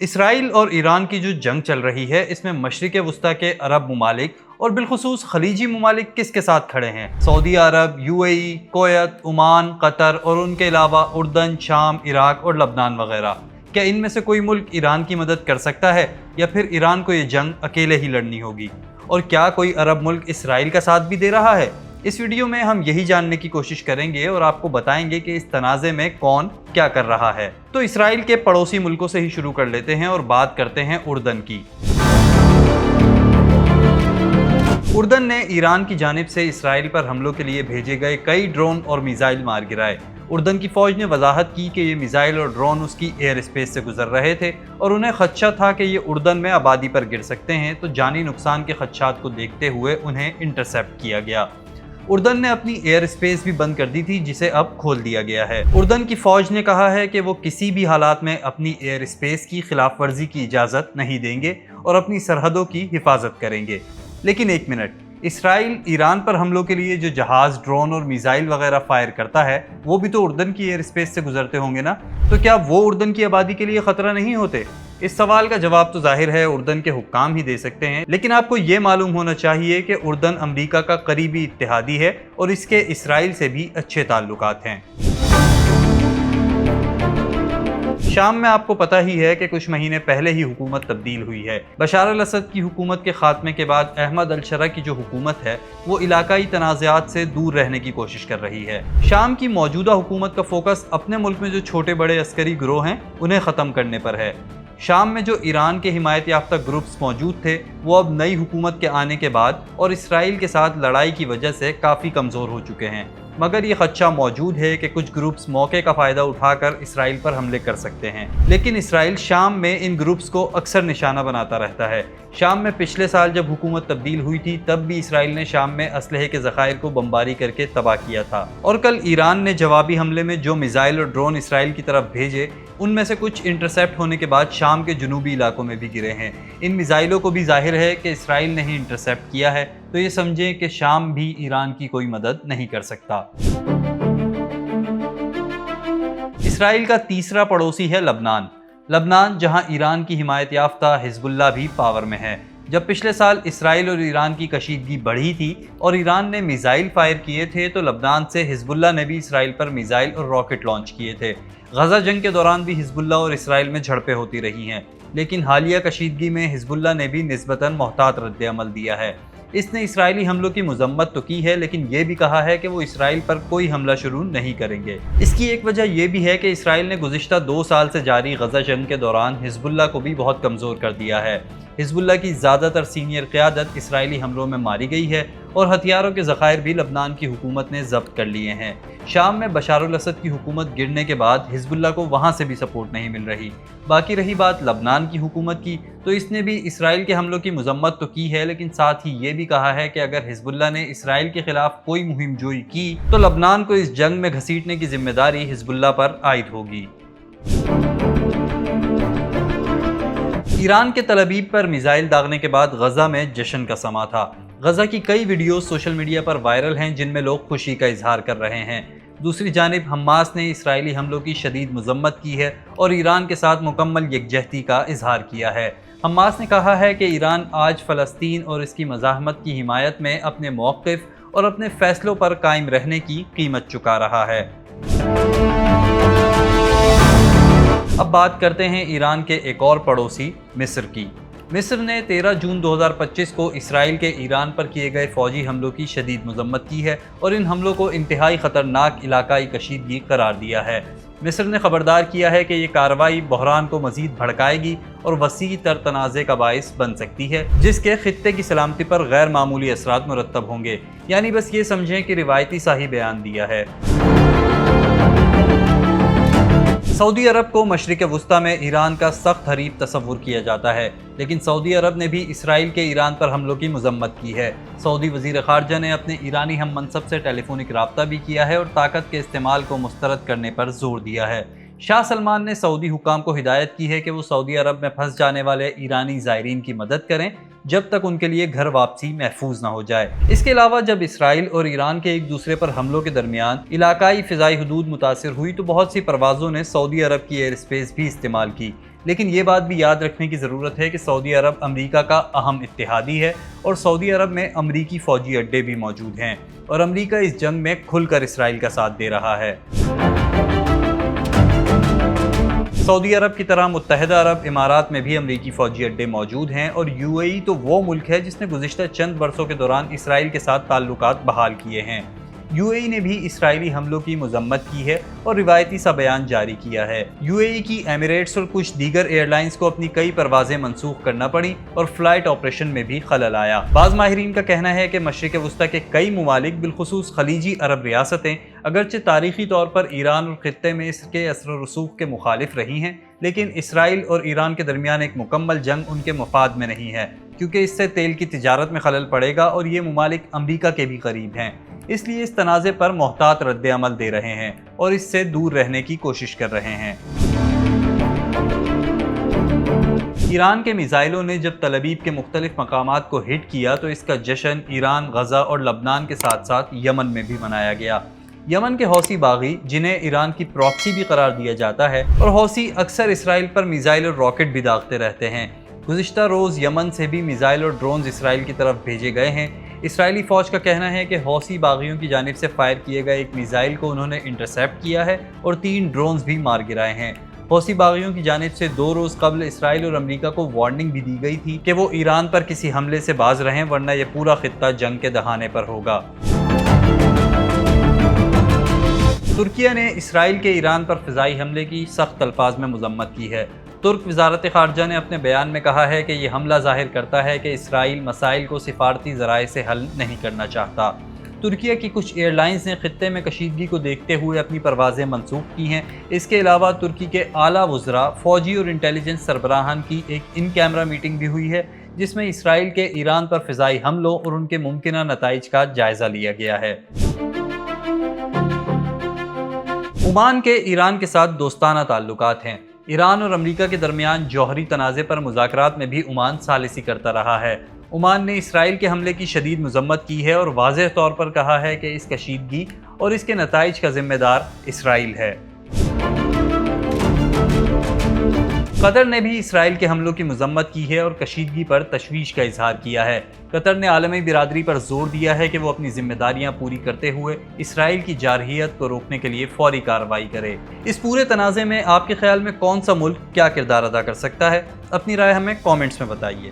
اسرائیل اور ایران کی جو جنگ چل رہی ہے اس میں مشرق وسطی کے عرب ممالک اور بالخصوص خلیجی ممالک کس کے ساتھ کھڑے ہیں؟ سعودی عرب، UAE، کویت، عمان، قطر اور ان کے علاوہ اردن، شام، عراق اور لبنان وغیرہ۔ کیا ان میں سے کوئی ملک ایران کی مدد کر سکتا ہے یا پھر ایران کو یہ جنگ اکیلے ہی لڑنی ہوگی؟ اور کیا کوئی عرب ملک اسرائیل کا ساتھ بھی دے رہا ہے؟ اس ویڈیو میں ہم یہی جاننے کی کوشش کریں گے اور آپ کو بتائیں گے کہ اس تنازع میں کون کیا کر رہا ہے۔ تو اسرائیل کے پڑوسی ملکوں سے ہی شروع کر لیتے ہیں اور بات کرتے ہیں اردن کی۔ اردن نے ایران کی جانب سے اسرائیل پر حملوں کے لیے بھیجے گئے کئی ڈرون اور میزائل مار گرائے۔ اردن کی فوج نے وضاحت کی کہ یہ میزائل اور ڈرون اس کی ایئر اسپیس سے گزر رہے تھے اور انہیں خدشہ تھا کہ یہ اردن میں آبادی پر گر سکتے ہیں، تو جانی نقصان کے خدشات کو دیکھتے ہوئے انہیں انٹرسیپٹ کیا گیا۔ اردن نے اپنی ایئر اسپیس بھی بند کر دی تھی، جسے اب کھول دیا گیا ہے۔ اردن کی فوج نے کہا ہے کہ وہ کسی بھی حالات میں اپنی ایئر اسپیس کی خلاف ورزی کی اجازت نہیں دیں گے اور اپنی سرحدوں کی حفاظت کریں گے۔ لیکن ایک منٹ، اسرائیل ایران پر حملوں کے لیے جو جہاز، ڈرون اور میزائل وغیرہ فائر کرتا ہے وہ بھی تو اردن کی ایئر اسپیس سے گزرتے ہوں گے نا؟ تو کیا وہ اردن کی آبادی کے لیے خطرہ نہیں ہوتے؟ اس سوال کا جواب تو ظاہر ہے اردن کے حکام ہی دے سکتے ہیں، لیکن آپ کو یہ معلوم ہونا چاہیے کہ اردن امریکہ کا قریبی اتحادی ہے اور اس کے اسرائیل سے بھی اچھے تعلقات ہیں۔ شام میں آپ کو پتہ ہی ہے کہ کچھ مہینے پہلے ہی حکومت تبدیل ہوئی ہے۔ بشار الاسد کی حکومت کے خاتمے کے بعد احمد الشرع کی جو حکومت ہے وہ علاقائی تنازعات سے دور رہنے کی کوشش کر رہی ہے۔ شام کی موجودہ حکومت کا فوکس اپنے ملک میں جو چھوٹے بڑے عسکری گروہ ہیں انہیں ختم کرنے پر ہے۔ شام میں جو ایران کے حمایت یافتہ گروپس موجود تھے وہ اب نئی حکومت کے آنے کے بعد اور اسرائیل کے ساتھ لڑائی کی وجہ سے کافی کمزور ہو چکے ہیں، مگر یہ خدشہ موجود ہے کہ کچھ گروپس موقع کا فائدہ اٹھا کر اسرائیل پر حملے کر سکتے ہیں۔ لیکن اسرائیل شام میں ان گروپس کو اکثر نشانہ بناتا رہتا ہے۔ شام میں پچھلے سال جب حکومت تبدیل ہوئی تھی تب بھی اسرائیل نے شام میں اسلحے کے ذخائر کو بمباری کر کے تباہ کیا تھا، اور کل ایران نے جوابی حملے میں جو میزائل اور ڈرون اسرائیل کی طرف بھیجے ان میں سے کچھ انٹرسیپٹ ہونے کے بعد شام کے جنوبی علاقوں میں بھی گرے ہیں۔ ان میزائلوں کو بھی ظاہر ہے کہ اسرائیل نے ہی انٹرسیپٹ کیا ہے، تو یہ سمجھیں کہ شام بھی ایران کی کوئی مدد نہیں کر سکتا۔ اسرائیل کا تیسرا پڑوسی ہے لبنان۔ لبنان جہاں ایران کی حمایت یافتہ حزب اللہ بھی پاور میں ہے۔ جب پچھلے سال اسرائیل اور ایران کی کشیدگی بڑھی تھی اور ایران نے میزائل فائر کیے تھے تو لبنان سے حزب اللہ نے بھی اسرائیل پر میزائل اور راکٹ لانچ کیے تھے۔ غزہ جنگ کے دوران بھی حزب اللہ اور اسرائیل میں جھڑپیں ہوتی رہی ہیں، لیکن حالیہ کشیدگی میں حزب اللہ نے بھی نسبتاً محتاط رد عمل دیا ہے۔ اس نے اسرائیلی حملوں کی مذمت تو کی ہے لیکن یہ بھی کہا ہے کہ وہ اسرائیل پر کوئی حملہ شروع نہیں کریں گے۔ اس کی ایک وجہ یہ بھی ہے کہ اسرائیل نے گزشتہ 2 سال سے جاری غزہ جنگ کے دوران حزب اللہ کو بھی بہت کمزور کر دیا ہے۔ حزب اللہ کی زیادہ تر سینئر قیادت اسرائیلی حملوں میں ماری گئی ہے اور ہتھیاروں کے ذخائر بھی لبنان کی حکومت نے ضبط کر لیے ہیں۔ شام میں بشار الاسد کی حکومت گرنے کے بعد حزب اللہ کو وہاں سے بھی سپورٹ نہیں مل رہی۔ باقی رہی بات لبنان کی حکومت کی، تو اس نے بھی اسرائیل کے حملوں کی مذمت تو کی ہے لیکن ساتھ ہی یہ بھی کہا ہے کہ اگر حزب اللہ نے اسرائیل کے خلاف کوئی مہم جوئی کی تو لبنان کو اس جنگ میں گھسیٹنے کی ذمہ داری حزب اللہ پر عائد ہوگی۔ ایران کے تل ابیب پر میزائل داغنے کے بعد غزہ میں جشن کا سما تھا۔ غزہ کی کئی ویڈیوز سوشل میڈیا پر وائرل ہیں جن میں لوگ خوشی کا اظہار کر رہے ہیں۔ دوسری جانب حماس نے اسرائیلی حملوں کی شدید مذمت کی ہے اور ایران کے ساتھ مکمل یکجہتی کا اظہار کیا ہے۔ حماس نے کہا ہے کہ ایران آج فلسطین اور اس کی مزاحمت کی حمایت میں اپنے موقف اور اپنے فیصلوں پر قائم رہنے کی قیمت چکا رہا ہے۔ اب بات کرتے ہیں ایران کے ایک اور پڑوسی مصر کی۔ مصر نے 13 جون 2025 کو اسرائیل کے ایران پر کیے گئے فوجی حملوں کی شدید مذمت کی ہے اور ان حملوں کو انتہائی خطرناک علاقائی کشیدگی قرار دیا ہے۔ مصر نے خبردار کیا ہے کہ یہ کارروائی بحران کو مزید بھڑکائے گی اور وسیع تر تنازع کا باعث بن سکتی ہے، جس کے خطے کی سلامتی پر غیر معمولی اثرات مرتب ہوں گے۔ یعنی بس یہ سمجھیں کہ روایتی سا ہی بیان دیا ہے۔ سعودی عرب کو مشرق وسطی میں ایران کا سخت حریف تصور کیا جاتا ہے، لیکن سعودی عرب نے بھی اسرائیل کے ایران پر حملوں کی مذمت کی ہے۔ سعودی وزیر خارجہ نے اپنے ایرانی ہم منصب سے ٹیلی فونک رابطہ بھی کیا ہے اور طاقت کے استعمال کو مسترد کرنے پر زور دیا ہے۔ شاہ سلمان نے سعودی حکام کو ہدایت کی ہے کہ وہ سعودی عرب میں پھنس جانے والے ایرانی زائرین کی مدد کریں جب تک ان کے لیے گھر واپسی محفوظ نہ ہو جائے۔ اس کے علاوہ جب اسرائیل اور ایران کے ایک دوسرے پر حملوں کے درمیان علاقائی فضائی حدود متاثر ہوئی تو بہت سی پروازوں نے سعودی عرب کی ایئر اسپیس بھی استعمال کی، لیکن یہ بات بھی یاد رکھنے کی ضرورت ہے کہ سعودی عرب امریکہ کا اہم اتحادی ہے اور سعودی عرب میں امریکی فوجی اڈے بھی موجود ہیں اور امریکہ اس جنگ میں کھل کر اسرائیل کا ساتھ دے رہا ہے۔ سعودی عرب کی طرح متحدہ عرب امارات میں بھی امریکی فوجی اڈے موجود ہیں اور UAE تو وہ ملک ہے جس نے گزشتہ چند برسوں کے دوران اسرائیل کے ساتھ تعلقات بحال کیے ہیں۔ UAE نے بھی اسرائیلی حملوں کی مذمت کی ہے اور روایتی سا بیان جاری کیا ہے۔ UAE کی ایمریٹس اور کچھ دیگر ایئر لائنز کو اپنی کئی پروازیں منسوخ کرنا پڑیں اور فلائٹ آپریشن میں بھی خلل آیا۔ بعض ماہرین کا کہنا ہے کہ مشرق وسطیٰ کے کئی ممالک بالخصوص خلیجی عرب ریاستیں اگرچہ تاریخی طور پر ایران اور خطے میں اس کے اثر و رسوخ کے مخالف رہی ہیں، لیکن اسرائیل اور ایران کے درمیان ایک مکمل جنگ ان کے مفاد میں نہیں ہے، کیونکہ اس سے تیل کی تجارت میں خلل پڑے گا اور یہ ممالک امریکہ کے بھی قریب ہیں۔ اس لیے اس تنازع پر محتاط رد عمل دے رہے ہیں اور اس سے دور رہنے کی کوشش کر رہے ہیں۔ ایران کے میزائلوں نے جب تل ابیب کے مختلف مقامات کو ہٹ کیا تو اس کا جشن ایران، غزہ اور لبنان کے ساتھ ساتھ یمن میں بھی منایا گیا۔ یمن کے حوثی باغی، جنہیں ایران کی پراکسی بھی قرار دیا جاتا ہے، اور حوثی اکثر اسرائیل پر میزائل اور راکٹ بھی داغتے رہتے ہیں۔ گزشتہ روز یمن سے بھی میزائل اور ڈرونز اسرائیل کی طرف بھیجے گئے ہیں۔ اسرائیلی فوج کا کہنا ہے کہ حوثی باغیوں کی جانب سے فائر کیے گئے ایک میزائل کو انہوں نے انٹرسیپٹ کیا ہے اور 3 ڈرونز بھی مار گرائے ہیں۔ حوثی باغیوں کی جانب سے 2 روز قبل اسرائیل اور امریکہ کو وارننگ بھی دی گئی تھی کہ وہ ایران پر کسی حملے سے باز رہیں ورنہ یہ پورا خطہ جنگ کے دہانے پر ہوگا۔ ترکیہ نے اسرائیل کے ایران پر فضائی حملے کی سخت الفاظ میں مذمت کی ہے۔ ترک وزارت خارجہ نے اپنے بیان میں کہا ہے کہ یہ حملہ ظاہر کرتا ہے کہ اسرائیل مسائل کو سفارتی ذرائع سے حل نہیں کرنا چاہتا۔ ترکیہ کی کچھ ایئر لائنز نے خطے میں کشیدگی کو دیکھتے ہوئے اپنی پروازیں منسوخ کی ہیں۔ اس کے علاوہ ترکی کے اعلیٰ وزراء، فوجی اور انٹیلیجنس سربراہان کی ایک ان کیمرہ میٹنگ بھی ہوئی ہے جس میں اسرائیل کے ایران پر فضائی حملوں اور ان کے ممکنہ نتائج کا جائزہ لیا گیا ہے۔ عمان کے ایران کے ساتھ دوستانہ تعلقات ہیں۔ ایران اور امریکہ کے درمیان جوہری تنازع پر مذاکرات میں بھی عمان ثالثی کرتا رہا ہے۔ عمان نے اسرائیل کے حملے کی شدید مذمت کی ہے اور واضح طور پر کہا ہے کہ اس کشیدگی اور اس کے نتائج کا ذمہ دار اسرائیل ہے۔ قطر نے بھی اسرائیل کے حملوں کی مذمت کی ہے اور کشیدگی پر تشویش کا اظہار کیا ہے۔ قطر نے عالمی برادری پر زور دیا ہے کہ وہ اپنی ذمہ داریاں پوری کرتے ہوئے اسرائیل کی جارحیت کو روکنے کے لیے فوری کارروائی کرے۔ اس پورے تنازع میں آپ کے خیال میں کون سا ملک کیا کردار ادا کر سکتا ہے؟ اپنی رائے ہمیں کامنٹس میں بتائیے۔